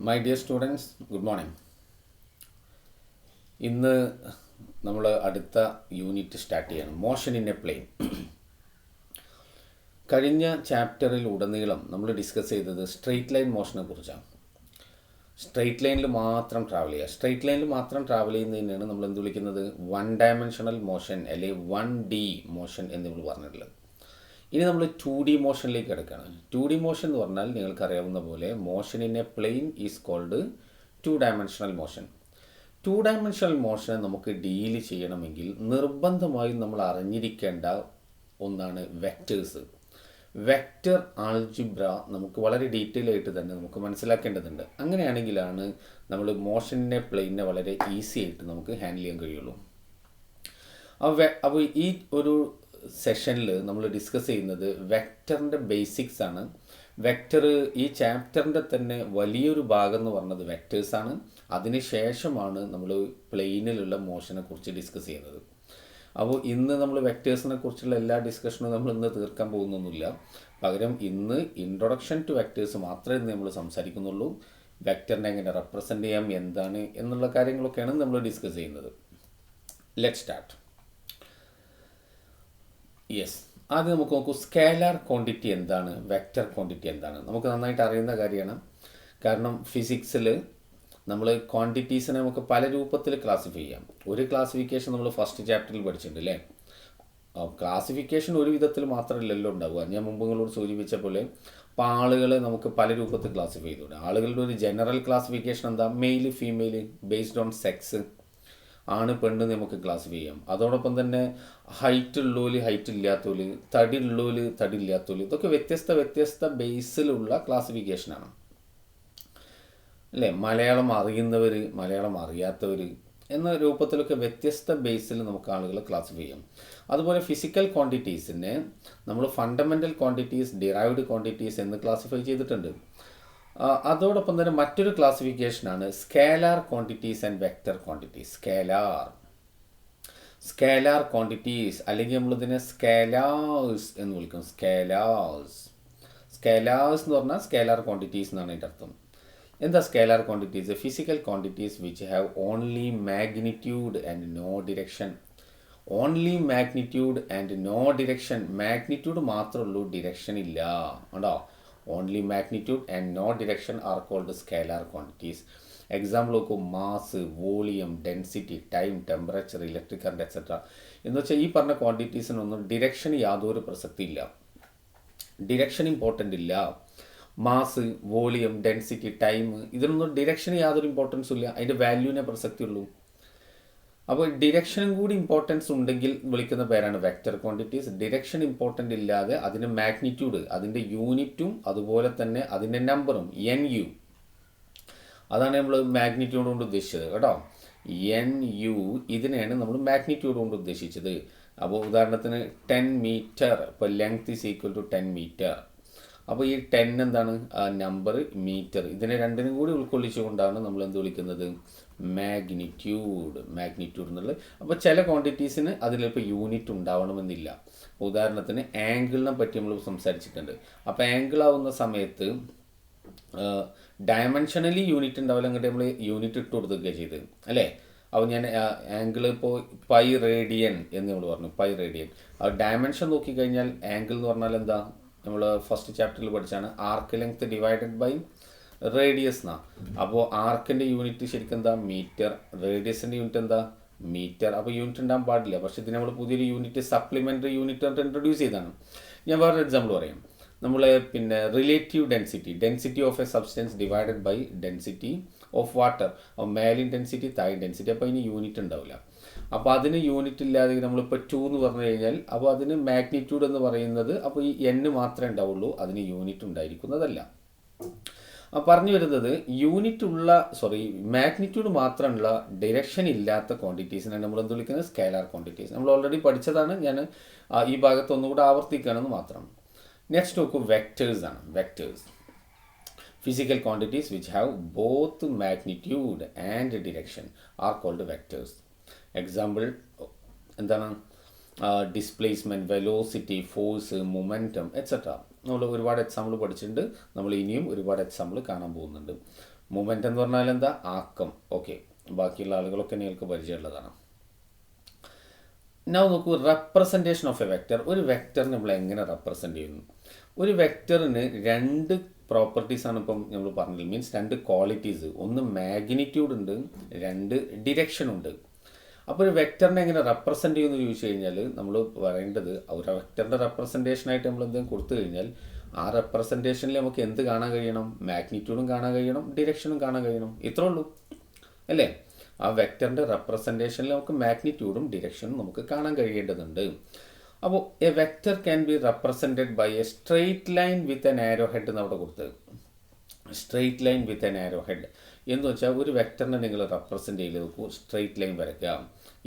My dear students, good morning. ഇന്ന് നമ്മൾ അടുത്ത യൂണിറ്റ് സ്റ്റാർട്ട് ചെയ്യണം. Motion in a plane. കഴിഞ്ഞ ചാപ്റ്ററിൽ ഉടനീളം നമ്മൾ ഡിസ്കസ് ചെയ്തത് സ്ട്രെയിറ്റ് ലൈൻ മോഷനെ കുറിച്ചാണ്. സ്ട്രെയിറ്റ് ലൈനിൽ മാത്രം ട്രാവൽ ചെയ്യുക. സ്ട്രെയിറ്റ് ലൈനിൽ മാത്രം ട്രാവൽ ചെയ്യുന്നതിനാണ് നമ്മൾ എന്ത് വിളിക്കുന്നത്? വൺ ഡയമെൻഷണൽ മോഷൻ അല്ലെങ്കിൽ 1D മോഷൻ എന്ന് നമ്മൾ പറഞ്ഞിട്ടുള്ളത്. ഇനി നമ്മൾ 2D മോഷനിലേക്ക് കിടക്കുകയാണ്. 2D മോഷൻ എന്ന് പറഞ്ഞാൽ നിങ്ങൾക്കറിയാവുന്ന പോലെ motion in a plane is called 2 dimensional motion. 2 dimensional മോഷനെ നമുക്ക് ഡീൽ ചെയ്യണമെങ്കിൽ നിർബന്ധമായും നമ്മൾ അറിഞ്ഞിരിക്കേണ്ട ഒന്നാണ് വെക്റ്റേഴ്സ്. വെക്റ്റർ ആൾജിബ്ര നമുക്ക് വളരെ ഡീറ്റെയിൽ ആയിട്ട് തന്നെ നമുക്ക് മനസ്സിലാക്കേണ്ടതുണ്ട്. അങ്ങനെയാണെങ്കിലാണ് നമ്മൾ മോഷനെ പ്ലെയിനെ വളരെ ഈസി ആയിട്ട് നമുക്ക് ഹാൻഡിൽ ചെയ്യാൻ കഴിയുള്ളൂ. അപ്പോൾ ഈ ഒരു സെഷനിൽ നമ്മൾ ഡിസ്കസ് ചെയ്യുന്നത് വെക്റ്ററിൻ്റെ ബേസിക്സ് ആണ്. വെക്റ്റർ ഈ ചാപ്റ്ററിൻ്റെ തന്നെ വലിയൊരു ഭാഗം എന്ന് പറഞ്ഞത് വെക്റ്റേഴ്സാണ്. അതിന് ശേഷമാണ് നമ്മൾ പ്ലെയിനിലുള്ള മോഷനെ കുറിച്ച് ഡിസ്കസ് ചെയ്യുന്നത്. അപ്പോൾ ഇന്ന് നമ്മൾ വെക്റ്റേഴ്സിനെ കുറിച്ചുള്ള എല്ലാ ഡിസ്കഷനും നമ്മൾ ഇന്ന് തീർക്കാൻ പോകുന്നൊന്നുമില്ല. പകരം ഇന്ന് ഇൻട്രൊഡക്ഷൻ ടു വെക്റ്റേഴ്സ് മാത്രമേ ഇന്ന് നമ്മൾ സംസാരിക്കുന്നുള്ളൂ. വെക്റ്ററിനെ എങ്ങനെ റെപ്രസെൻ്റ് ചെയ്യാം, എന്താണ് എന്നുള്ള കാര്യങ്ങളൊക്കെയാണ് നമ്മൾ ഡിസ്കസ് ചെയ്യുന്നത്. Let start. യെസ്, ആദ്യം നമുക്ക് നോക്കൂ, സ്കേലാർ ക്വാണ്ടിറ്റി എന്താണ്, വെക്റ്റർ ക്വാണ്ടിറ്റി എന്താണ്. നമുക്ക് നന്നായിട്ട് അറിയുന്ന കാര്യമാണ്. കാരണം ഫിസിക്സിൽ നമ്മൾ ക്വാണ്ടിറ്റീസിനെ നമുക്ക് പല രൂപത്തിൽ ക്ലാസിഫൈ ചെയ്യാം. ഒരു ക്ലാസിഫിക്കേഷൻ നമ്മൾ ഫസ്റ്റ് ചാപ്റ്ററിൽ പഠിച്ചിട്ടുണ്ട് അല്ലേ. ക്ലാസിഫിക്കേഷൻ ഒരു വിധത്തിൽ മാത്രമല്ലല്ലോ ഉണ്ടാവുക. ഞാൻ മുമ്പ് നിങ്ങളോട് സൂചിപ്പിച്ച പോലെ ഇപ്പോൾ ആളുകളെ നമുക്ക് പല രൂപത്തിൽ ക്ലാസിഫൈ ചെയ്തുകൊണ്ട് ആളുകളുടെ ഒരു ജനറൽ ക്ലാസിഫിക്കേഷൻ എന്താ? Male female based on sex, ആണ് പെണ്ണ് നമുക്ക് ക്ലാസിഫൈ ചെയ്യാം. അതോടൊപ്പം തന്നെ ഹൈറ്റ് ഉള്ളോല് ഹൈറ്റ് ഇല്ലാത്തോല്, തടി ഉള്ളോല് തടി ഇല്ലാത്തോല്, ഇതൊക്കെ വ്യത്യസ്ത ബേസിലുള്ള ക്ലാസിഫിക്കേഷനാണ് അല്ലേ. മലയാളം അറിയുന്നവർ, മലയാളം അറിയാത്തവർ എന്ന രൂപത്തിലൊക്കെ വ്യത്യസ്ത ബേസിൽ നമുക്ക് ആളുകളെ ക്ലാസിഫൈ ചെയ്യാം. അതുപോലെ ഫിസിക്കൽ ക്വാണ്ടിറ്റീസിനെ നമ്മൾ ഫണ്ടമെൻ്റൽ ക്വാണ്ടിറ്റീസ്, ഡിറൈവ്ഡ് ക്വാണ്ടിറ്റീസ് എന്ന് ക്ലാസിഫൈ ചെയ്തിട്ടുണ്ട്. അതോടൊപ്പം തന്നെ മറ്റൊരു ക്ലാസിഫിക്കേഷനാണ് scalar quantities and vector quantities. Scalar quantities അല്ലെങ്കിൽ നമ്മളിതിനെ സ്കേലാേഴ്സ് എന്ന് വിളിക്കും. സ്കേലാേഴ്സ് എന്ന് പറഞ്ഞാൽ സ്കേലാർ ക്വാണ്ടിറ്റീസ് എന്നാണ് അതിൻ്റെ അർത്ഥം. എന്താ scalar quantities? Physical quantities which have only magnitude and no direction. Only magnitude and no direction. Magnitude മാത്രമേ ഉള്ളൂ, ഡിറക്ഷൻ ഇല്ല. ഉണ്ടോ? Only magnitude and no direction are called scalar quantities. Example നോക്കൂ, mass, volume, density, time, temperature, electric current etcetera എന്ന് വെച്ചാൽ ഈ പറഞ്ഞ ക്വാണ്ടിറ്റീസിനൊന്നും ഡിറക്ഷന് യാതൊരു പ്രസക്തി ഇല്ല, ഡിറക്ഷൻ ഇമ്പോർട്ടൻ്റ് ഇല്ല. മാസ്, വോളിയം, ഡെൻസിറ്റി, ടൈം ഇതിനൊന്നും ഡിറക്ഷന് യാതൊരു ഇമ്പോർട്ടൻസും ഇല്ല, അതിൻ്റെ വാല്യൂവിനെ പ്രസക്തി ഉള്ളൂ. അപ്പോൾ ഡിറക്ഷനും കൂടി ഇമ്പോർട്ടൻസ് ഉണ്ടെങ്കിൽ വിളിക്കുന്ന പേരാണ് വെക്റ്റർ ക്വാണ്ടിറ്റീസ്. ഡിറക്ഷൻ ഇമ്പോർട്ടൻ്റ് ഇല്ലാതെ അതിൻ്റെ മാഗ്നിറ്റ്യൂഡ്, അതിൻ്റെ യൂണിറ്റും അതുപോലെ തന്നെ അതിൻ്റെ നമ്പറും NU, അതാണ് നമ്മൾ മാഗ്നിറ്റ്യൂഡ് കൊണ്ട് ഉദ്ദേശിച്ചത് കേട്ടോ. NU ഇതിനെയാണ് നമ്മൾ മാഗ്നിറ്റ്യൂഡ് കൊണ്ട് ഉദ്ദേശിച്ചത്. അപ്പോൾ ഉദാഹരണത്തിന് 10 മീറ്റർ, ഇപ്പോൾ length is equal to 10 metre. അപ്പോൾ ഈ 10 എന്താണ്? നമ്പർ, മീറ്റർ, ഇതിനെ രണ്ടിനും കൂടി ഉൾക്കൊള്ളിച്ചുകൊണ്ടാണ് നമ്മൾ എന്ത് വിളിക്കുന്നത്? മാഗ്നിറ്റ്യൂഡ് എന്നുള്ളത്. അപ്പോൾ ചില ക്വാണ്ടിറ്റീസിന് അതിലിപ്പോൾ യൂണിറ്റ് ഉണ്ടാവണമെന്നില്ല. ഉദാഹരണത്തിന് ആംഗിളിനെ പറ്റി നമ്മൾ സംസാരിച്ചിട്ടുണ്ട്. അപ്പോൾ ആംഗിൾ ആവുന്ന സമയത്ത് ഡയമെൻഷനലി യൂണിറ്റ് ഉണ്ടാവില്ല, അങ്ങോട്ട് നമ്മൾ യൂണിറ്റ് ഇട്ട് കൊടുക്കുക ചെയ്ത് അല്ലേ. അപ്പോൾ ഞാൻ ആംഗിൾ ഇപ്പോൾ പൈ റേഡിയൻ എന്ന് നമ്മൾ പറഞ്ഞു, പൈ റേഡിയൻ. ഡയമെൻഷൻ നോക്കിക്കഴിഞ്ഞാൽ ആംഗിൾ എന്ന് പറഞ്ഞാൽ എന്താ? നമ്മൾ ഫസ്റ്റ് ചാപ്റ്ററിൽ പഠിച്ചാണ് arc length divided by radius എന്നാ. അപ്പോൾ ആർക്കിൻ്റെ യൂണിറ്റ് ശരിക്കും എന്താ? മീറ്റർ. റേഡിയസിൻ്റെ യൂണിറ്റ് എന്താ? മീറ്റർ. അപ്പോൾ യൂണിറ്റ് ഉണ്ടാകാൻ പാടില്ല, പക്ഷേ ഇത് നമ്മൾ പുതിയൊരു യൂണിറ്റ്, സപ്ലിമെൻ്ററി യൂണിറ്റ് ആയിട്ട് ഇൻട്രൊഡ്യൂസ് ചെയ്താണ്. ഞാൻ വേറൊരു എക്സാമ്പിൾ പറയാം. നമ്മൾ relative density of a substance divided by density of water. മേൽ ഇൻറ്റൻസിറ്റി, താഴെ ഇൻറ്റൻസിറ്റി. അപ്പോൾ അതിന് യൂണിറ്റ് ഉണ്ടാവില്ല. അപ്പോൾ അതിന് യൂണിറ്റ് ഇല്ലാതെ നമ്മളിപ്പോൾ 2 എന്ന് പറഞ്ഞു കഴിഞ്ഞാൽ അപ്പോൾ അതിന് മാഗ്നിറ്റ്യൂഡ് എന്ന് പറയുന്നത് അപ്പോൾ ഈ N മാത്രമേ ഉണ്ടാവുള്ളൂ, അതിന് യൂണിറ്റ് ഉണ്ടായിരിക്കുന്നതല്ല. പറഞ്ഞു വരുന്നത് മാഗ്നിറ്റ്യൂഡ് മാത്രമുള്ള ഡയറക്ഷൻ ഇല്ലാത്ത ക്വാണ്ടിറ്റീസിനാണ് നമ്മൾ എന്ത് വിളിക്കുന്നത്? Scalar quantities. നമ്മൾ ഓൾറെഡി പഠിച്ചതാണ്, ഞാൻ ഈ ഭാഗത്ത് ഒന്നുകൂടെ ആവർത്തിക്കുകയാണെന്ന് മാത്രം. നെക്സ്റ്റ് നോക്കൂ, വെക്റ്റേഴ്സ് ആണ്. Vectors physical quantities which have both magnitude and direction are called vectors. Example എന്താണ്? Displacement, velocity, force, momentum etcetera. നമ്മൾ ഒരുപാട് എക്സാമ്പിൾ പഠിച്ചിട്ടുണ്ട്, നമ്മൾ ഇനിയും ഒരുപാട് എക്സാമ്പിൾ കാണാൻ പോകുന്നുണ്ട്. മൂവ്മെൻറ്റ് എന്ന് പറഞ്ഞാൽ എന്താ? ആക്കം. ഓക്കെ, ബാക്കിയുള്ള ആളുകളൊക്കെ നിങ്ങൾക്ക് പരിചയമുള്ളതാണ്. ഞാൻ നോക്കൂ, റെപ്രസെൻറ്റേഷൻ ഓഫ് എ വെക്റ്റർ. ഒരു വെക്റ്ററിന് നമ്മൾ എങ്ങനെ റെപ്രസെൻറ്റ് ചെയ്യുന്നു? ഒരു വെക്റ്ററിന് രണ്ട് പ്രോപ്പർട്ടീസാണ് ഇപ്പം നമ്മൾ പറഞ്ഞത്. മീൻസ് രണ്ട് ക്വാളിറ്റീസ്. ഒന്ന് മാഗ്നിറ്റ്യൂഡ് ഉണ്ട്, രണ്ട് ഡിറക്ഷൻ ഉണ്ട്. അപ്പോൾ ഒരു വെക്റ്ററിനെ എങ്ങനെ റെപ്രസെൻറ്റ് ചെയ്യുമെന്ന് ചോദിച്ചു കഴിഞ്ഞാൽ നമ്മൾ പറയേണ്ടത്, ഒരു വെക്റ്ററിൻ്റെ റെപ്രസെൻറ്റേഷനായിട്ട് നമ്മൾ എന്തെങ്കിലും കൊടുത്തു കഴിഞ്ഞാൽ ആ റെപ്രസെൻറ്റേഷനിൽ നമുക്ക് എന്ത് കാണാൻ കഴിയണം? മാഗ്നിറ്റ്യൂഡും കാണാൻ കഴിയണം, ഡിറക്ഷനും കാണാൻ കഴിയണം. ഇത്രേ ഉള്ളൂ അല്ലേ? ആ വെക്റ്ററിൻ്റെ റെപ്രസെൻറ്റേഷനിൽ നമുക്ക് മാഗ്നിറ്റ്യൂഡും ഡിറക്ഷനും നമുക്ക് കാണാൻ കഴിയേണ്ടതുണ്ട്. അപ്പോൾ a vector can be represented by a straight line with an arrow head എന്ന് അവിടെ കൊടുത്തത്. Straight line with an arrow head എന്ന് വെച്ചാൽ ഒരു വെക്റ്ററിനെ നിങ്ങൾ റെപ്രസെൻറ്റ് ചെയ്ത് നോക്കൂ. സ്ട്രെയിറ്റ് ലൈൻ വരയ്ക്കുക,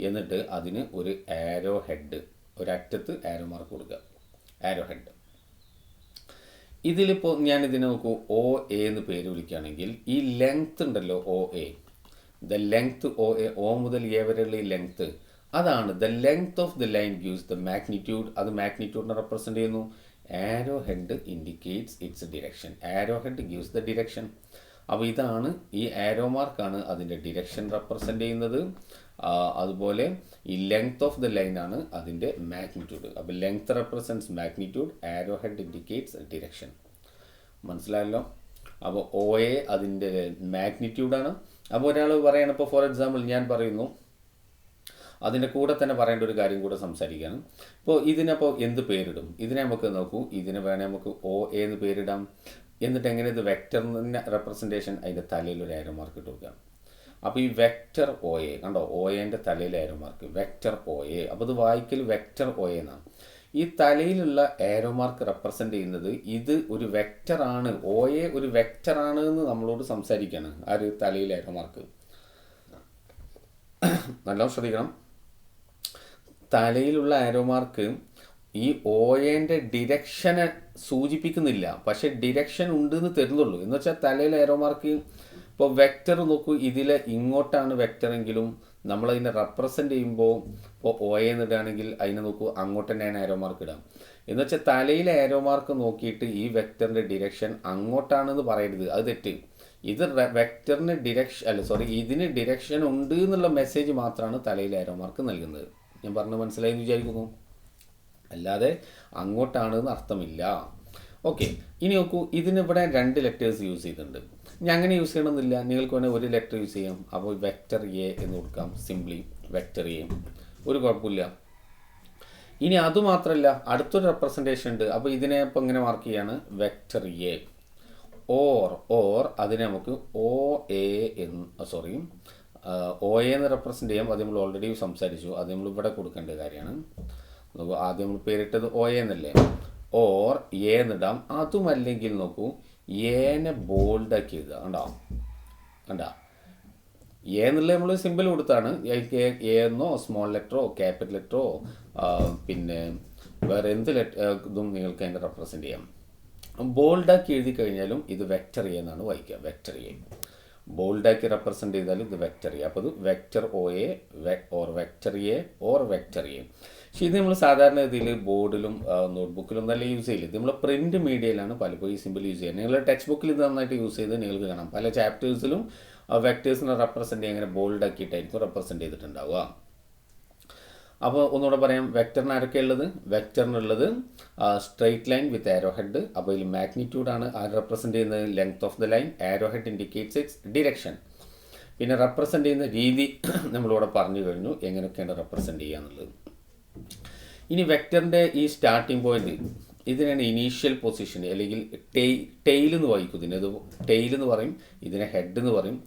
എന്നിട്ട് അതിന് ഒരു ആരോ ഹെഡ്, ഒരറ്റത്ത് ആരോ മാർക്ക് കൊടുക്കുക, ആരോ ഹെഡ്. ഇതിലിപ്പോൾ ഞാൻ ഇതിനെ നോക്കൂ, ഒ എ എന്ന് പേര് വിളിക്കുകയാണെങ്കിൽ ഈ ലെങ്ത് ഉണ്ടല്ലോ, O A, the length O A, O മുതൽ എ വരെയുള്ള ഈ ലെങ്ത്, അതാണ് the length of the line gives the magnitude. അത് മാഗ്നിറ്റ്യൂഡിനെ റെപ്രസെൻറ്റ് ചെയ്യുന്നു. ആരോ head indicates its direction. Arrow head gives the direction. അപ്പോൾ ഇതാണ്, ഈ ആരോ മാർക്കാണ് അതിൻ്റെ ഡിറക്ഷൻ റെപ്രസെൻറ്റ് ചെയ്യുന്നത്. അതുപോലെ ഈ ലെങ്ത് ഓഫ് ദ ലൈൻ ആണ് അതിൻ്റെ മാഗ്നിറ്റ്യൂഡ്. അപ്പോൾ ലെങ്ത് റെപ്രസെൻറ്റ്സ് മാഗ്നിറ്റ്യൂഡ്, ആരോ ഹെഡ് ഇൻഡിക്കേറ്റ്സ് ഡിറക്ഷൻ. മനസ്സിലായല്ലോ? അപ്പോൾ ഒ എ അതിൻ്റെ മാഗ്നിറ്റ്യൂഡാണ്. അപ്പോൾ ഒരാൾ പറയണം, ഇപ്പോൾ ഫോർ എക്സാമ്പിൾ ഞാൻ പറയുന്നു, അതിൻ്റെ കൂടെ തന്നെ പറയേണ്ട ഒരു കാര്യം കൂടെ സംസാരിക്കുകയാണ്. ഇപ്പോൾ ഇതിനപ്പോൾ എന്ത് പേരിടും? ഇതിനെ നമുക്ക് നോക്കൂ, ഇതിനെ വേണേൽ നമുക്ക് ഒ എ എന്ന് പേരിടാം. എന്നിട്ട് എങ്ങനെ ഇത് വെക്റ്ററിൻ്റെ റെപ്രസെൻറ്റേഷൻ, അതിൻ്റെ തലയിൽ ഒരു ആരോ മാർക്ക് ഇട്ട് കൊടുക്കാം. അപ്പോൾ ഈ വെക്റ്റർ ഒ എ കണ്ടോ, ഒ എൻ്റെ തലയിൽ arrow mark, vector O A. അപ്പോൾ ഇത് വായിക്കൽ വെക്റ്റർ ഒ എ എന്നാണ്. ഈ തലയിലുള്ള ആരോ മാർക്ക് റെപ്രസെൻറ്റ് ചെയ്യുന്നത് ഇത് ഒരു വെക്റ്ററാണ്, ഒ എ ഒരു വെക്റ്ററാണ് എന്ന് നമ്മളോട് സംസാരിക്കുകയാണ്. ആ ഒരു തലയിൽ ആരോ മാർക്ക് നല്ലോണം ശ്രദ്ധിക്കണം. തലയിലുള്ള ആരോ മാർക്ക് ഈ ഒ എൻ്റെ ഡിറക്ഷനെ സൂചിപ്പിക്കുന്നില്ല, പക്ഷെ ഡിറക്ഷൻ ഉണ്ട് എന്ന് തരുന്നുള്ളൂ. എന്ന് വെച്ചാൽ തലയിൽ ആരോ മാർക്ക്, ഇപ്പോൾ വെക്റ്റർ നോക്കൂ, ഇതിൽ ഇങ്ങോട്ടാണ് വെക്റ്ററെങ്കിലും നമ്മളതിനെ റെപ്രസെൻറ്റ് ചെയ്യുമ്പോൾ ഇപ്പോൾ ഒ എന്നിടുകയാണെങ്കിൽ അതിനെ നോക്കൂ, അങ്ങോട്ട് തന്നെയാണ് ആരോ മാർക്ക് ഇടാം. എന്ന് വെച്ചാൽ തലയിലെ ആരോ മാർക്ക് നോക്കിയിട്ട് ഈ വെക്റ്ററിൻ്റെ ഡിറക്ഷൻ അങ്ങോട്ടാണെന്ന് പറയരുത്, അത് തെറ്റ്. ഇത് വെക്റ്ററിന് ഇതിന് ഡിറക്ഷൻ ഉണ്ട് എന്നുള്ള മെസ്സേജ് മാത്രമാണ് തലയിലെ ആരോ മാർക്ക് നൽകുന്നത്. ഞാൻ പറഞ്ഞ് മനസ്സിലായി എന്ന് വിചാരിക്കുന്നു. അല്ലാതെ അങ്ങോട്ടാണെന്ന് അർത്ഥമില്ല. ഓക്കെ, ഇനി നോക്കൂ, ഇതിനിവിടെ രണ്ട് ലെറ്റേഴ്സ് യൂസ് ചെയ്തിട്ടുണ്ട്. ഞാൻ അങ്ങനെ യൂസ് ചെയ്യണമെന്നില്ല, നിങ്ങൾക്ക് വേണമെങ്കിൽ ഒരു ലെറ്റർ യൂസ് ചെയ്യാം. അപ്പോൾ വെക്റ്റർ എ എന്ന് കൊടുക്കാം, സിംപ്ലി വെക്റ്റർ എ, ഒരു കുഴപ്പമില്ല. ഇനി അതുമാത്രമല്ല, അടുത്തൊരു റെപ്രസെൻറ്റേഷൻ ഉണ്ട്. അപ്പോൾ ഇതിനെ ഇപ്പോൾ ഇങ്ങനെ മാർക്ക് ചെയ്യാണ്, വെക്റ്റർ എ ഓർ അതിനെ നമുക്ക് ഒ എ എന്ന് റെപ്രസെൻറ്റ് ചെയ്യാം. അത് നമ്മൾ ഓൾറെഡി സംസാരിച്ചു, അത് നമ്മൾ ഇവിടെ കൊടുക്കേണ്ട കാര്യമാണ്. ആദ്യം നമ്മൾ പേരിട്ടത് ഒ എന്നല്ലേ, ഓർ എ എന്നിടാം. അതുമല്ലെങ്കിൽ നോക്കൂ, എനെ ബോൾഡാക്കി എഴുതുക. കണ്ടാ എ എന്നുള്ളത് നമ്മൾ സിമ്പിൾ കൊടുത്താണ്. എ എന്നോ സ്മോൾ ലെറ്ററോ ക്യാപിറ്റൽ ലെറ്ററോ പിന്നെ വേറെ എന്ത് ഇതും നിങ്ങൾക്ക് അതിനെ റെപ്രസെൻറ്റ് ചെയ്യാം. ബോൾഡാക്കി എഴുതി കഴിഞ്ഞാലും ഇത് വെക്റ്റർ എ എന്നാണ് വായിക്കുക. വെക്റ്റർ എ ബോൾഡാക്കി റെപ്രസെൻറ്റ് ചെയ്താലും ഇത് വെക്റ്റർ എ. അപ്പോൾ ഇത് vector O A or vector A or vector A. പക്ഷേ ഇത് നമ്മൾ സാധാരണ ഇതിൽ ബോർഡിലും നോട്ട്ബുക്കിലും നല്ല യൂസ് ചെയ്യില്ല. ഇത് നമ്മൾ പ്രിൻറ്റ് മീഡിയയിലാണ് പലപ്പോഴും ഈ സിമ്പിൾ യൂസ് ചെയ്യുന്നത്. നിങ്ങൾ ടെക്സ്റ്റ് ബുക്കിൽ ഇത് നന്നായിട്ട് യൂസ് ചെയ്ത് നിങ്ങൾക്ക് കാണാം. പല ചാപ്റ്റേഴ്സിലും വെക്റ്റേഴ്സിനെ റെപ്രസെൻറ്റ് ചെയ്യാൻ അങ്ങനെ ബോൾഡാക്കിയിട്ടായിരിക്കും റെപ്രസെൻറ്റ് ചെയ്തിട്ടുണ്ടാവുക. അപ്പോൾ ഒന്നുകൂടെ പറയാം, വെക്റ്ററിന് ആരൊക്കെയുള്ളത്? വെക്റ്ററിനുള്ളത് straight line with arrow head. അപ്പോൾ ഇതിൽ മാഗ്നിറ്റ്യൂഡാണ് റെപ്രസെൻറ്റ് ചെയ്യുന്നത്, length of the line. Arrow head indicates its direction. പിന്നെ റെപ്രസെൻറ്റ് ചെയ്യുന്ന രീതി നമ്മളിവിടെ പറഞ്ഞു കഴിഞ്ഞു, എങ്ങനെയൊക്കെയാണ് റെപ്രസെൻറ്റ് ചെയ്യുക എന്നുള്ളത്. ഇനി വെക്റ്ററിൻ്റെ ഈ സ്റ്റാർട്ടിംഗ് പോയിന്റ്, ഇതിനാണ് ഇനീഷ്യൽ പൊസിഷൻ, അല്ലെങ്കിൽ ടെയിൽ എന്ന് വായിക്കും. ഇതിന് ടെയിൽ എന്ന് പറയും, ഇതിനെ ഹെഡ് എന്ന് പറയും.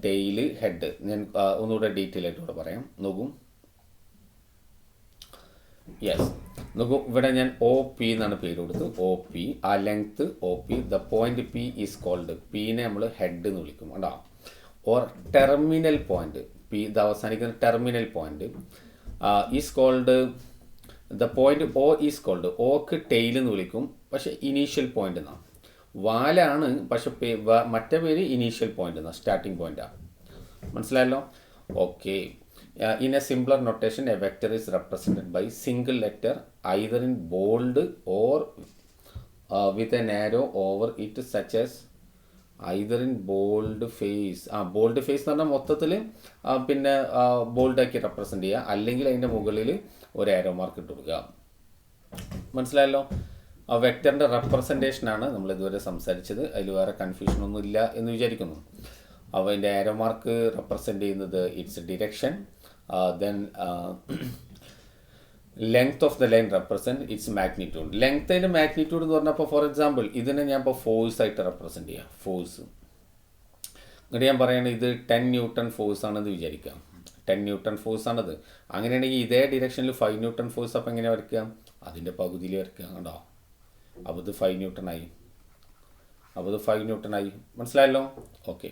ടെയില് ഹെഡ് ഞാൻ ഒന്നുകൂടെ ഡീറ്റെയിൽ ആയിട്ട് ഇവിടെ പറയാം. നോക്കൂ, യെസ്, നോക്കൂ, ഇവിടെ ഞാൻ ഒ പി എന്നാണ് പേര് കൊടുത്തത്. ഒ പി, ആ length O P, the point P is called, പീനെ നമ്മൾ ഹെഡ് എന്ന് വിളിക്കും. കണ്ടോ? ഓർ ടെർമിനൽ പോയിന്റ്, പി ഇത് അവസാനിക്കുന്ന terminal point is called, the point O is called, ഓക്ക് ടെയിൽ എന്ന് വിളിക്കും, പക്ഷേ ഇനീഷ്യൽ പോയിന്റ് എന്നാണ്. വാലാണ്, പക്ഷെ മറ്റേ പേര് ഇനീഷ്യൽ പോയിന്റ് എന്നാണ്, സ്റ്റാർട്ടിംഗ് പോയിന്റാണ്. മനസ്സിലായല്ലോ? Okay. In a simpler notation, a vector is represented by single letter either in bold or with an arrow over it, such as either in bold face. Bold face എന്ന് പറഞ്ഞാൽ മൊത്തത്തിൽ പിന്നെ ബോൾഡാക്കി represent ചെയ്യുക, അല്ലെങ്കിൽ അതിൻ്റെ മുകളിൽ ഒരു ആരോ മാർക്ക് ഇട്ട് കൊടുക്കുക. മനസ്സിലായല്ലോ? ആ വെക്ടറിൻ്റെ റെപ്രസെൻറ്റേഷനാണ് നമ്മൾ ഇതുവരെ സംസാരിച്ചത്. അതിൽ വേറെ കൺഫ്യൂഷനൊന്നും ഇല്ല എന്ന് വിചാരിക്കുന്നു. അപ്പോൾ അതിൻ്റെ ആരോ മാർക്ക് റെപ്രസെൻ്റ് ചെയ്യുന്നത് it's direction. Then length of the line represent it's magnitude. Length അതിൻ്റെ മാഗ്നിറ്റ്യൂഡ് എന്ന് പറഞ്ഞപ്പോൾ ഫോർ എക്സാമ്പിൾ ഇതിനെ ഞാൻ ഇപ്പോൾ ഫോഴ്സ് ആയിട്ട് റെപ്രസെൻറ്റ് ചെയ്യാം. ഫോഴ്സ് എന്നിട്ട് ഞാൻ പറയുന്നത് ഇത് 10 ന്യൂട്ടൺ ഫോഴ്സ് ആണെന്ന് വിചാരിക്കാം. 10 ന്യൂട്ടൺ ഫോഴ്സ് ആണത്. അങ്ങനെയാണെങ്കിൽ ഇതേ ഡിറക്ഷനിൽ 5 ന്യൂട്ടൺ ഫോഴ്സ് അപ്പോൾ എങ്ങനെ വരയ്ക്കുക? അതിൻ്റെ പകുതിയിൽ വരയ്ക്കുക. കണ്ടോ? അപ്പോൾ ഇത് 5 ന്യൂട്ടൺ ആയി. മനസ്സിലായല്ലോ? ഓക്കെ.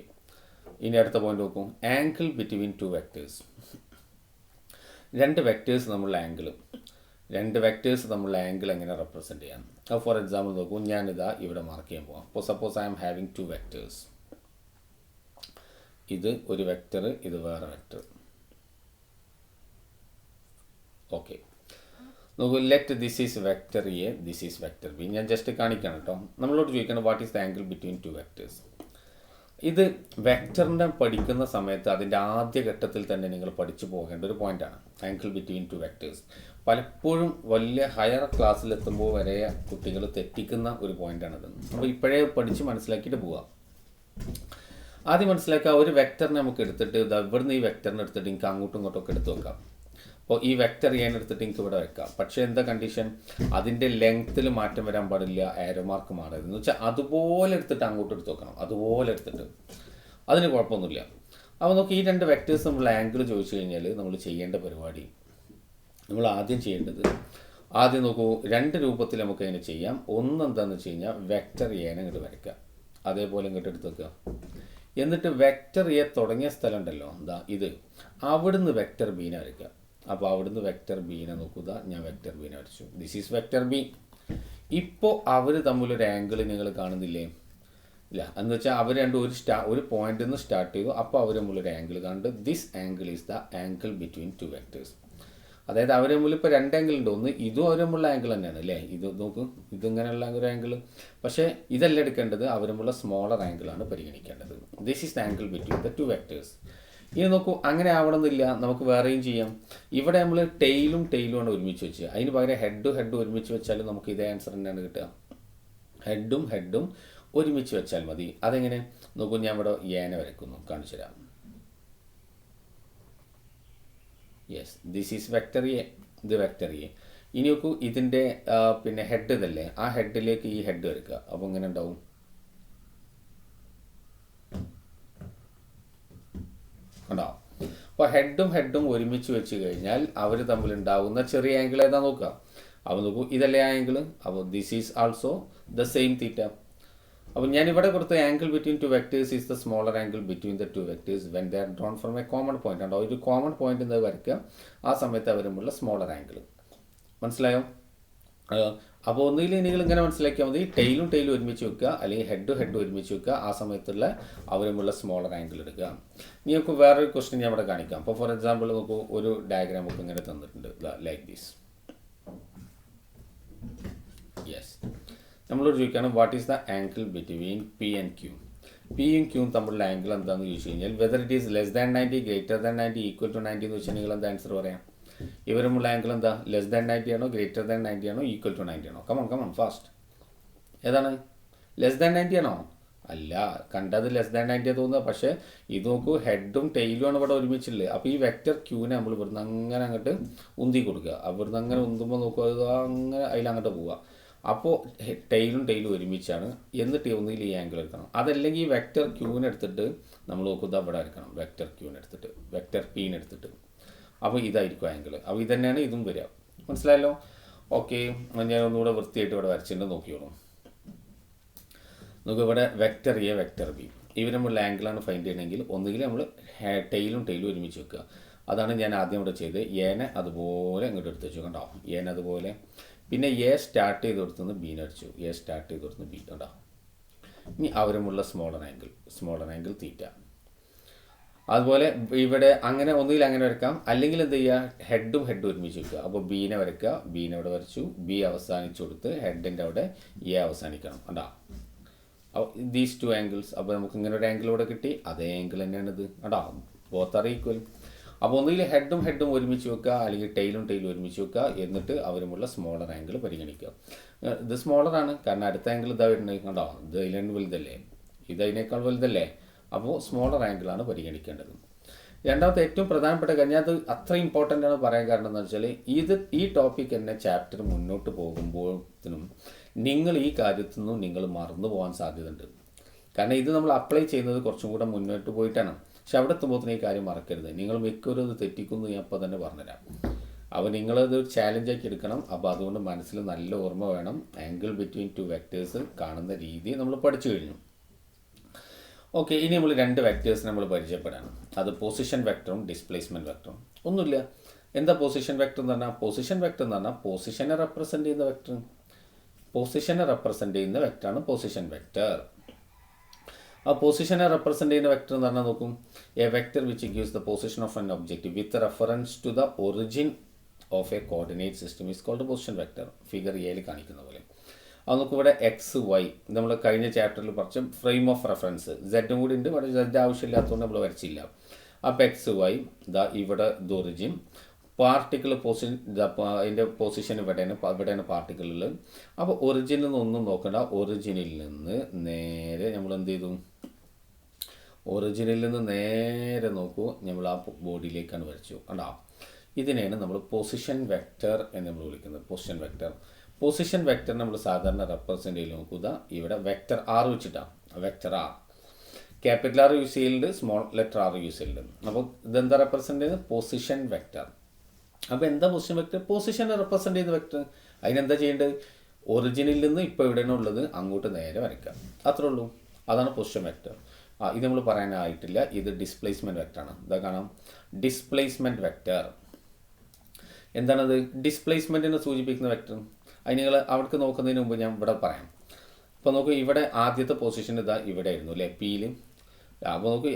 ഇനി അടുത്ത പോയിന്റ് നോക്കൂ. Angle between two vectors. രണ്ട് വെക്ടേഴ്സ് തമ്മിലുള്ള ആംഗിൾ എങ്ങനെ റെപ്രസെൻറ്റ് ചെയ്യാം? അപ്പോൾ ഫോർ എക്സാമ്പിൾ നോക്കൂ, ഞാനിതാ ഇവിടെ മാർക്ക് ചെയ്യാൻ പോകാം. അപ്പോൾ suppose I am having 2 vectors. ഇത് ഒരു വെക്ടർ, ഇത് വേറെ വെക്ടർ. ഓക്കെ, നോക്കൂ. Let this is vector A, this is vector B. ഞാൻ ജസ്റ്റ് കാണിക്കണം കേട്ടോ. നമ്മളോട് ചോദിക്കണം what is the angle between two vectors. ഇത് വെക്ടറിൻ്റെ പഠിക്കുന്ന സമയത്ത് അതിൻ്റെ ആദ്യ ഘട്ടത്തിൽ തന്നെ നിങ്ങൾ പഠിച്ചു പോകേണ്ട ഒരു പോയിൻ്റാണ് ആംഗിൾ ബിറ്റ്വീൻ ടു വെക്ടേഴ്സ്. പലപ്പോഴും വലിയ ഹയർ ക്ലാസ്സിലെത്തുമ്പോൾ വരെ കുട്ടികൾ തെറ്റിക്കുന്ന ഒരു പോയിൻ്റാണത്. അപ്പോൾ ഇപ്പോഴേ പഠിച്ച് മനസ്സിലാക്കിയിട്ട് പോവുക. ആദ്യം മനസ്സിലാക്കുക, ഒരു വെക്ടറിനെ നമുക്ക് എടുത്തിട്ട് ഇവിടുന്ന് ഈ വെക്ടറിനെ എടുത്തിട്ട് എനിക്ക് അങ്ങോട്ടും ഇങ്ങോട്ടും ഒക്കെ എടുത്ത് വെക്കാം. അപ്പോൾ ഈ വെക്ടർ ചെയ്യാൻ എടുത്തിട്ട് എനിക്ക് ഇവിടെ വെക്കാം. പക്ഷേ എന്താ കണ്ടീഷൻ? അതിൻ്റെ ലെങ്ത്തിൽ മാറ്റം വരാൻ പാടില്ല, ആരോ മാർക്ക് മാറരുത്. എന്ന് വെച്ചാൽ അതുപോലെ എടുത്തിട്ട് അങ്ങോട്ട് എടുത്ത് വെക്കണം. അതുപോലെ എടുത്തിട്ട് അതിന് കുഴപ്പമൊന്നുമില്ല. അപ്പോൾ നമുക്ക് ഈ രണ്ട് വെക്ടേഴ്സ് നമ്മൾ ആംഗിൾ ചോദിച്ചു കഴിഞ്ഞാൽ നമ്മൾ ചെയ്യേണ്ട പരിപാടി, നമ്മൾ ആദ്യം ചെയ്യേണ്ടത്, ആദ്യം നോക്കൂ, രണ്ട് രൂപത്തിൽ നമുക്ക് അതിനെ ചെയ്യാം. ഒന്ന് എന്താണെന്ന് വെച്ച് കഴിഞ്ഞാൽ വെക്ടർ എനെ ഇങ്ങോട്ട് വരയ്ക്കുക, അതേപോലെ ഇങ്ങോട്ട് എടുത്ത് വെക്കുക. എന്നിട്ട് വെക്ടർ എ തുടങ്ങിയ സ്ഥലം ഉണ്ടല്ലോ, എന്താ ഇത്, അവിടുന്ന് വെക്ടർ ബീനെ വരയ്ക്കുക. അപ്പോൾ അവിടുന്ന് വെക്ടർ ബീനെ നോക്കുക. ഞാൻ വെക്ടർ ബീനെ വരച്ചു. This is vector B. ഇപ്പോൾ അവർ തമ്മിലൊരു ആംഗിൾ നിങ്ങൾ കാണുന്നില്ലേ? ഇല്ല. എന്ന് വെച്ചാൽ അവർ രണ്ടും ഒരു പോയിന്റിൽ നിന്ന് സ്റ്റാർട്ട് ചെയ്തു. അപ്പോൾ അവർ തമ്മിലൊരു ആംഗിൾ കണ്ട് this angle is the angle between two vectors. അതായത് അവർ തമ്മിൽ ഇപ്പോൾ രണ്ട് ആംഗിൾ ഉണ്ട്. ഒന്ന് ഇതും അവർ തമ്മിലുള്ള ആംഗിൾ തന്നെയാണ് അല്ലേ? ഇത് നോക്ക്, ഇതിങ്ങനെയുള്ള ഒരു ആംഗിൾ. പക്ഷേ ഇതല്ല എടുക്കേണ്ടത്, അവർ തമ്മിലുള്ള സ്മോളർ ആംഗിളാണ് പരിഗണിക്കേണ്ടത്. This is the angle between the two vectors. ഇനി നോക്കൂ, അങ്ങനെ ആവണമെന്നില്ല, നമുക്ക് വേറെയും ചെയ്യാം. ഇവിടെ നമ്മൾ ടെയിലും ആണ് ഒരുമിച്ച് വെച്ച്, അതിന് പകരം ഹെഡും ഒരുമിച്ച് വെച്ചാൽ നമുക്ക് ഇതേ ആൻസർ തന്നെയാണ് കിട്ടുക. ഹെഡും ഒരുമിച്ച് വെച്ചാൽ മതി. അതെങ്ങനെ നോക്കൂ, ഞാൻ ഇവിടെ ഏനെ വരയ്ക്കുന്നു, കാണിച്ചു തരാം. Yes, this is vector A, ഇത് വെക്ടർ എ. ഇനി നോക്കൂ, ഇതിൻ്റെ പിന്നെ ഹെഡ് ഇതല്ലേ, ആ ഹെഡിലേക്ക് ഈ ഹെഡ് വരയ്ക്കുക. അപ്പോൾ ഇങ്ങനെ ഉണ്ടാവും. ഉണ്ടാവും. അപ്പോൾ ഹെഡും ഒരുമിച്ച് വെച്ച് കഴിഞ്ഞാൽ അവർ തമ്മിലുണ്ടാവുന്ന ചെറിയ ആംഗിൾ ഏതാ നോക്കുക. അപ്പോൾ നോക്കൂ, ഇതല്ലേ ആംഗിൾ. അപ്പോൾ this is also the same theta. അപ്പോൾ ഞാൻ ഇവിടെ കൊടുത്ത angle between two vectors is the smaller angle between the two vectors when they are drawn from a common point. ഉണ്ടോ, ഒരു കോമൺ പോയിന്റ് എന്ന് വരയ്ക്കുക. ആ സമയത്ത് അവർ തമ്മിലുള്ള സ്മോളർ ആംഗിൾ. മനസ്സിലായോ? അപ്പോൾ ഒന്നുകിൽ നിങ്ങൾ ഇങ്ങനെ മനസ്സിലാക്കിയാൽ മതി, ടെയിലും ഒരുമിച്ച് വെക്കുക, അല്ലെങ്കിൽ ഹെഡ് ഒരുമിച്ച് വെക്കുക. ആ സമയത്തുള്ള അവരുമുള്ള സ്മോളർ ആംഗിൾ എടുക്കുക. ഇനി നമുക്ക് വേറൊരു ക്വസ്റ്റ്യൻ ഞാൻ ഇവിടെ കാണിക്കാം. അപ്പോൾ ഫോർ എക്സാമ്പിൾ നമുക്ക് ഒരു ഡയഗ്രാം നമുക്ക് ഇങ്ങനെ തന്നിട്ടുണ്ട്, ലൈക്ക് ദിസ്. യെസ്, നമ്മളോട് ചോദിക്കുകയാണ് what is the angle between P and Q. പിയും ക്യൂവും തമ്മിലുള്ള ആംഗിൾ എന്താണെന്ന് ചോദിച്ചു കഴിഞ്ഞാൽ whether it is less than 90, greater than 90, equal to 90 എന്ന് വെച്ചാൽ നിങ്ങൾ എന്താ ആൻസർ പറയാം? ഇവരുമുള്ള ആംഗിൾ എന്താ? ലെസ് ദാൻ 90 ആണോ, ഗ്രേറ്റർ ദാൻ 90 ആണോ, ഈക്വൽ ടു 90 ആണോ? Come on fast. ഏതാണ്? ലെസ് ദാൻ 90 ആണോ? അല്ല, കണ്ടത് ലെസ് ദാൻ 90 തോന്നുക. പക്ഷേ ഇത് നോക്കൂ, ഹെഡും ടെയിലും ആണ് ഇവിടെ ഒരുമിച്ചുള്ളത്. അപ്പോൾ ഈ വെക്ടർ ക്യൂവിനെ നമ്മൾ ഇവിടുന്ന് അങ്ങനെ അങ്ങോട്ട് ഉന്തി കൊടുക്കുക. അവിടുന്ന് അങ്ങനെ ഉന്തുമ്പോൾ നോക്കുക, അത് അങ്ങനെ അതിലങ്ങോട്ട് പോവുക. അപ്പോൾ ടെയിലും ഒരുമിച്ചാണ്. എന്നിട്ട് ഒന്നിൽ ഈ ആംഗിൾ എടുക്കണം. അതല്ലെങ്കിൽ ഈ വെക്ടർ ക്യൂവിനെ എടുത്തിട്ട് നമ്മൾ നോക്കുക, അവിടെ എടുക്കണം. വെക്ടർ ക്യൂവിനെ എടുത്തിട്ട് വെക്ടർ പീനെ എടുത്തിട്ട്, അപ്പോൾ ഇതായിരിക്കും ആംഗിൾ. അപ്പോൾ ഇത് തന്നെയാണ് ഇതും വരിക. മനസ്സിലായല്ലോ? ഓക്കെ, ഞാൻ ഒന്നുകൂടെ വൃത്തിയായിട്ട് ഇവിടെ വരച്ചിട്ട് നോക്കിയോളൂ. നമുക്ക് ഇവിടെ വെക്ടർ എ, വെക്ടർ ബി, ഇവർ തമ്മിലുള്ള ആംഗിളാണ് ഫൈൻഡ് ചെയ്യണമെങ്കിൽ ഒന്നുകിൽ നമ്മൾ ടെയിലും ഒരുമിച്ച് വെക്കുക. അതാണ് ഞാൻ ആദ്യം ഇവിടെ ചെയ്ത്. ഏനെ അതുപോലെ ഇങ്ങോട്ട് എടുത്ത് വെച്ചു. കണ്ടോ, ഏനെ അതുപോലെ. പിന്നെ എ സ്റ്റാർട്ട് ചെയ്ത് കൊടുത്തുനിന്ന് ബീനെ അടിച്ചു. എ സ്റ്റാർട്ട് ചെയ്ത് കൊടുത്തുനിന്ന് ബി. കണ്ടോ, ഇനി അവരുമുള്ള സ്മോളർ ആംഗിൾ തീറ്റ. അതുപോലെ ഇവിടെ അങ്ങനെ ഒന്നുകിൽ അങ്ങനെ വരയ്ക്കാം, അല്ലെങ്കിൽ എന്ത് ചെയ്യുക, ഹെഡും ഒരുമിച്ച് വെക്കുക. അപ്പോൾ ബീനെ വരയ്ക്കുക, ബീനെ അവിടെ വരച്ചു, ബി അവസാനിച്ചു കൊടുത്ത് ഹെഡിൻ്റെ അവിടെ എ അവസാനിക്കണം. കണ്ടോ, ദീസ് ടു ആംഗിൾസ്. അപ്പോൾ നമുക്ക് ഇങ്ങനെ ഒരു ആംഗിൾ ഇവിടെ കിട്ടി, അതേ ആംഗിൾ തന്നെയാണ് ഇത് കേട്ടോ. Both are equal. അപ്പോൾ ഒന്നുകിൽ ഹെഡും ഒരുമിച്ച് വെക്കുക, അല്ലെങ്കിൽ ടൈലും ഒരുമിച്ച് വെക്കുക, എന്നിട്ട് അവരുമുള്ള സ്മോളർ ആംഗിൾ പരിഗണിക്കുക. ഇത് സ്മോളറാണ്, കാരണം അടുത്ത ആംഗിൾ ഇതാ വരുന്നത് കണ്ടോ, ഇത് അതിലാണ് വലുതല്ലേ, ഇത് അതിനേക്കാൾ വലുതല്ലേ. അപ്പോൾ സ്മോളർ ആംഗിളാണ് പരിഗണിക്കേണ്ടത്. രണ്ടാമത്തെ ഏറ്റവും പ്രധാനപ്പെട്ട കാര്യം, അത് അത്ര ഇമ്പോർട്ടൻ്റ് ആണ് പറയാൻ കാരണം എന്ന് വെച്ചാൽ ഈ ടോപ്പിക് തന്നെ ചാപ്റ്റർ മുന്നോട്ട് പോകുമ്പോഴത്തേനും നിങ്ങൾ ഈ കാര്യത്തിൽ നിന്നും നിങ്ങൾ മറന്നു പോകാൻ സാധ്യതയുണ്ട്. കാരണം ഇത് നമ്മൾ അപ്ലൈ ചെയ്യുന്നത് കുറച്ചും കൂടെ മുന്നോട്ട് പോയിട്ടാണ്. പക്ഷെ അവിടെ എത്തുമ്പോഴത്തേനും ഈ കാര്യം മറക്കരുത്. നിങ്ങൾ മിക്കവരും അത് തെറ്റിക്കുന്നു ഞാൻ അപ്പോൾ തന്നെ പറഞ്ഞുതരാം. അപ്പോൾ നിങ്ങളത് ചാലഞ്ചാക്കി എടുക്കണം. അപ്പോൾ അതുകൊണ്ട് മനസ്സിൽ നല്ല ഓർമ്മ വേണം. ആംഗിൾ ബിറ്റ്വീൻ ടു വെക്ടേഴ്സ് കാണുന്ന രീതി നമ്മൾ പഠിച്ചു കഴിഞ്ഞു. ഓക്കെ, ഇനി നമ്മൾ രണ്ട് വെക്ടേഴ്സ് നമ്മൾ പരിചയപ്പെടാണ്. അത് പൊസിഷൻ വെക്ടറും ഡിസ്പ്ലേസ്മെൻറ്റ് വെക്ടറും. ഒന്നുമില്ല, എന്താ പൊസിഷൻ വെക്ടർ എന്ന് പറഞ്ഞാൽ? പൊസിഷനെ റെപ്രസെൻ്റ് ചെയ്യുന്ന വെക്ടർ. പൊസിഷനെ റെപ്രസെൻ്റ് ചെയ്യുന്ന വെക്ടറാണ് പൊസിഷൻ വെക്ടർ. ആ പൊസിഷനെ റെപ്രസെൻ്റ് ചെയ്യുന്ന വെക്ടർ എന്ന് പറഞ്ഞാൽ നോക്കും, a vector which gives the position of an object with reference to the origin of a coordinate system is called position vector. Figure എയിൽ കാണിക്കുന്ന പോലെ. അത് നോക്കും, ഇവിടെ എക്സ് വൈ നമ്മൾ കഴിഞ്ഞ ചാപ്റ്ററിൽ കുറച്ച് ഫ്രെയിം ഓഫ് റെഫറൻസ് സെഡും കൂടി ഉണ്ട്, ഇവിടെ സെഡ് ആവശ്യമില്ലാത്തതുകൊണ്ട് നമ്മൾ വരച്ചില്ല. അപ്പോൾ എക്സ് വൈ ദാ ഇവിടെ ഇത് ഒറിജിൻ, പാർട്ടിക്കിൾ അതിൻ്റെ പൊസിഷൻ ഇവിടെയാണ് പാർട്ടിക്കിളിൽ. അപ്പോൾ ഒറിജിനിൽ നിന്നൊന്നും നോക്കണ്ട, ഒറിജിനിൽ നിന്ന് നേരെ നമ്മൾ എന്ത് ചെയ്തു, ഒറിജിനിൽ നിന്ന് നേരെ നോക്കൂ, നമ്മൾ ആ ബോഡിയിലേക്കാണ് വരച്ചു കണ്ടോ. ഇതിനെയാണ് നമ്മൾ പൊസിഷൻ വെക്ടർ എന്ന് നമ്മൾ വിളിക്കുന്നത്. പൊസിഷൻ വെക്ടർ നമ്മൾ സാധാരണ റെപ്രസെൻ്റ് ചെയ്ത് നോക്കുക, ഇവിടെ വെക്ടർ ആർ വെച്ചിട്ടാണ്. Vector R capital R use ചെയ്യുന്നുണ്ട്, സ്മോൾ ലെറ്റർ ആർ യൂസ് ചെയ്യുന്നുണ്ട്. അപ്പോൾ ഇതെന്താ റെപ്രസെൻ്റ് ചെയ്യുന്നത്? Position vector. അപ്പോൾ എന്താ പൊസിഷൻ വെക്ടർ? പൊസിഷനെ റെപ്രസെൻ്റ് ചെയ്യുന്ന വെക്ടർ. അതിനെന്താ ചെയ്യേണ്ടത്? ഒറിജിനിൽ നിന്ന് ഇപ്പോൾ എവിടെയാണ് ഉള്ളത് അങ്ങോട്ട് നേരെ വരയ്ക്കാം, അത്രേ ഉള്ളൂ. അതാണ് പൊസിഷൻ വെക്ടർ. ഇത് നമ്മൾ പറയാനായിട്ടില്ല. ഇത് ഡിസ്പ്ലേസ്മെൻറ്റ് വെക്ടറാണ്. ഇതാ കാണാം, ഡിസ്പ്ലേസ്മെൻറ്റ് വെക്ടർ. എന്താണത്? ഡിസ്പ്ലേസ്മെൻറ്റിനെ സൂചിപ്പിക്കുന്ന വെക്ടർ. അത് നിങ്ങൾ അവിടേക്ക് നോക്കുന്നതിന് മുമ്പ് ഞാൻ ഇവിടെ പറയാം. അപ്പോൾ നോക്കൂ, ഇവിടെ ആദ്യത്തെ പൊസിഷൻ ഇതാ ഇവിടെ ആയിരുന്നു അല്ലേ, പിയിൽ. അപ്പോൾ നോക്കൂ,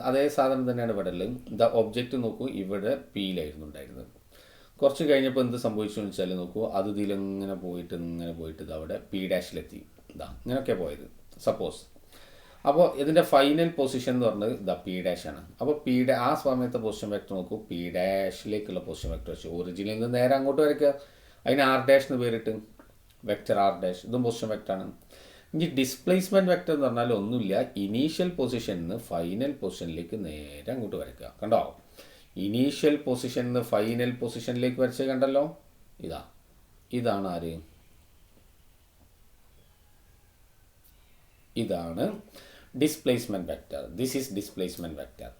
അതേ സാധനം തന്നെയാണ് ഇവിടെ ഉള്ളത്. ഇതാ ഒബ്ജക്റ്റ് നോക്കൂ, ഇവിടെ പിയിലായിരുന്നു ഉണ്ടായിരുന്നത്. കുറച്ച് കഴിഞ്ഞപ്പോൾ എന്ത് സംഭവിച്ചു എന്ന് വെച്ചാൽ നോക്കൂ, അത് ഇതിലിങ്ങനെ പോയിട്ട് ഇത് അവിടെ പി ഡാഷിലെത്തി. ഇങ്ങനെയൊക്കെ പോയത് സപ്പോസ്. അപ്പോൾ ഇതിൻ്റെ ഫൈനൽ പൊസിഷൻ എന്ന് പറഞ്ഞത് ഇതാ പി ഡാഷാണ്. അപ്പോൾ ആ സമയത്തെ പൊസിഷൻ വെക്ടർ നോക്കൂ, പി ഡാഷിലേക്കുള്ള പൊസിഷൻ വെക്ടർ വെച്ചു. ഒറിജിനിൽ നിന്ന് നേരെ അങ്ങോട്ട് വരയ്ക്കുക, അതിന് ആർ ഡാഷ് എന്ന് പേരിട്ട്, വെക്ടർ ആർ ഡാഷ്. ഇതും പൊസിഷൻ വെക്ടറാണ്. ഇനി ഡിസ്പ്ലേസ്മെൻറ്റ് വെക്ടർ എന്ന് പറഞ്ഞാൽ ഒന്നുമില്ല, ഇനീഷ്യൽ പൊസിഷനിൽ നിന്ന് ഫൈനൽ പൊസിഷനിലേക്ക് നേരെ അങ്ങോട്ട് വരയ്ക്കുക. കണ്ടോ, ഇനീഷ്യൽ പൊസിഷനിൽ നിന്ന് ഫൈനൽ പൊസിഷനിലേക്ക് വരച്ച് കണ്ടല്ലോ. ഇതാണ് ആര്? ഇതാണ് displacement vector. This is displacement vector.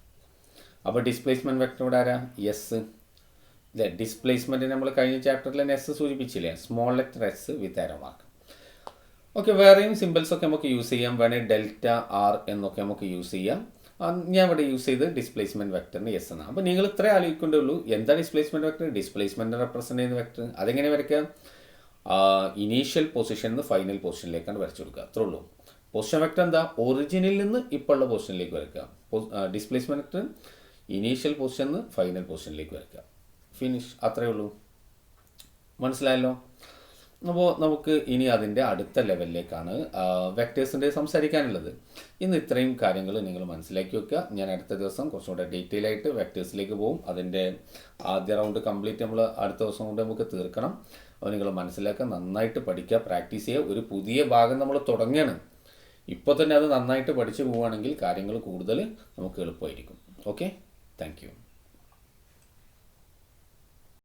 അപ്പോൾ ഡിസ്പ്ലേസ്മെൻറ്റ് വെക്ടർ ഇവിടെ ആരാ? എസ്. അല്ലേ, ഡിസ്പ്ലേസ്മെൻറ്റ് നമ്മൾ കഴിഞ്ഞ ചാപ്റ്ററിൽ തന്നെ എസ് സൂചിപ്പിച്ചില്ലേ, small letter S with arrow mark. Okay, വേറെയും സിമ്പിൾസൊക്കെ നമുക്ക് യൂസ് ചെയ്യാം. വേണേൽ ഡെൽറ്റ ആർ എന്നൊക്കെ നമുക്ക് യൂസ് ചെയ്യാം. ഞാൻ ഇവിടെ യൂസ് ചെയ്ത് ഡിസ്പ്ലേസ്മെൻറ്റ് വെക്ടറിന് എസ് എന്നാണ്. അപ്പോൾ നിങ്ങൾ ഇത്രേ ആലോചിക്കേണ്ടുള്ളൂ, എന്താ ഡിസ്പ്ലേസ്മെൻറ്റ് വെക്ടർ? ഡിസ്പ്ലേസ്മെൻറ്റ് റെപ്രസെൻ്റ് ചെയ്യുന്ന വെക്ടർ. അതെങ്ങനെ വരയ്ക്കാം? ഇനീഷ്യൽ പൊസിഷനിൽ നിന്ന് ഫൈനൽ പൊസിഷനിലേക്കാണ് വരച്ചു കൊടുക്കുക, അത്രേ ഉള്ളൂ. പൊസിഷൻ വെക്ടർ എന്താ? ഒറിജിനിൽ നിന്ന് ഇപ്പോൾ ഉള്ള പൊസിഷനിലേക്ക് വരയ്ക്കുക. ഡിസ്പ്ലേസ്മെൻറ്റ് വെക്ടർ ഇനീഷ്യൽ പൊസിഷനിൽ നിന്ന് ഫൈനൽ പൊസിഷനിലേക്ക് വരയ്ക്കുക. ഫിനിഷ്, അത്രയേ ഉള്ളൂ. മനസ്സിലായല്ലോ? അപ്പോൾ നമുക്ക് ഇനി അതിൻ്റെ അടുത്ത ലെവലിലേക്കാണ് വെക്ടേഴ്സിൻ്റെ സംസാരിക്കാനുള്ളത്. ഇന്ന് ഇത്രയും കാര്യങ്ങൾ നിങ്ങൾ മനസ്സിലാക്കി വെക്കുക. ഞാൻ അടുത്ത ദിവസം കുറച്ചുകൂടെ ഡീറ്റെയിൽ ആയിട്ട് വെക്ടേഴ്സിലേക്ക് പോകും. അതിൻ്റെ ആദ്യ റൗണ്ട് കംപ്ലീറ്റ് നമ്മൾ അടുത്ത ദിവസം കൊണ്ട് നമുക്ക് തീർക്കണം. അപ്പോൾ നിങ്ങൾ മനസ്സിലാക്കുക, നന്നായിട്ട് പഠിക്കുക, പ്രാക്ടീസ് ചെയ്യുക. ഒരു പുതിയ ഭാഗം നമ്മൾ തുടങ്ങുകയാണ്. ഇപ്പോൾ തന്നെ അത് നന്നായിട്ട് പഠിച്ചു പോവുകയാണെങ്കിൽ കാര്യങ്ങൾ കൂടുതൽ നമുക്ക് എളുപ്പമായിരിക്കും. Okay, thank you.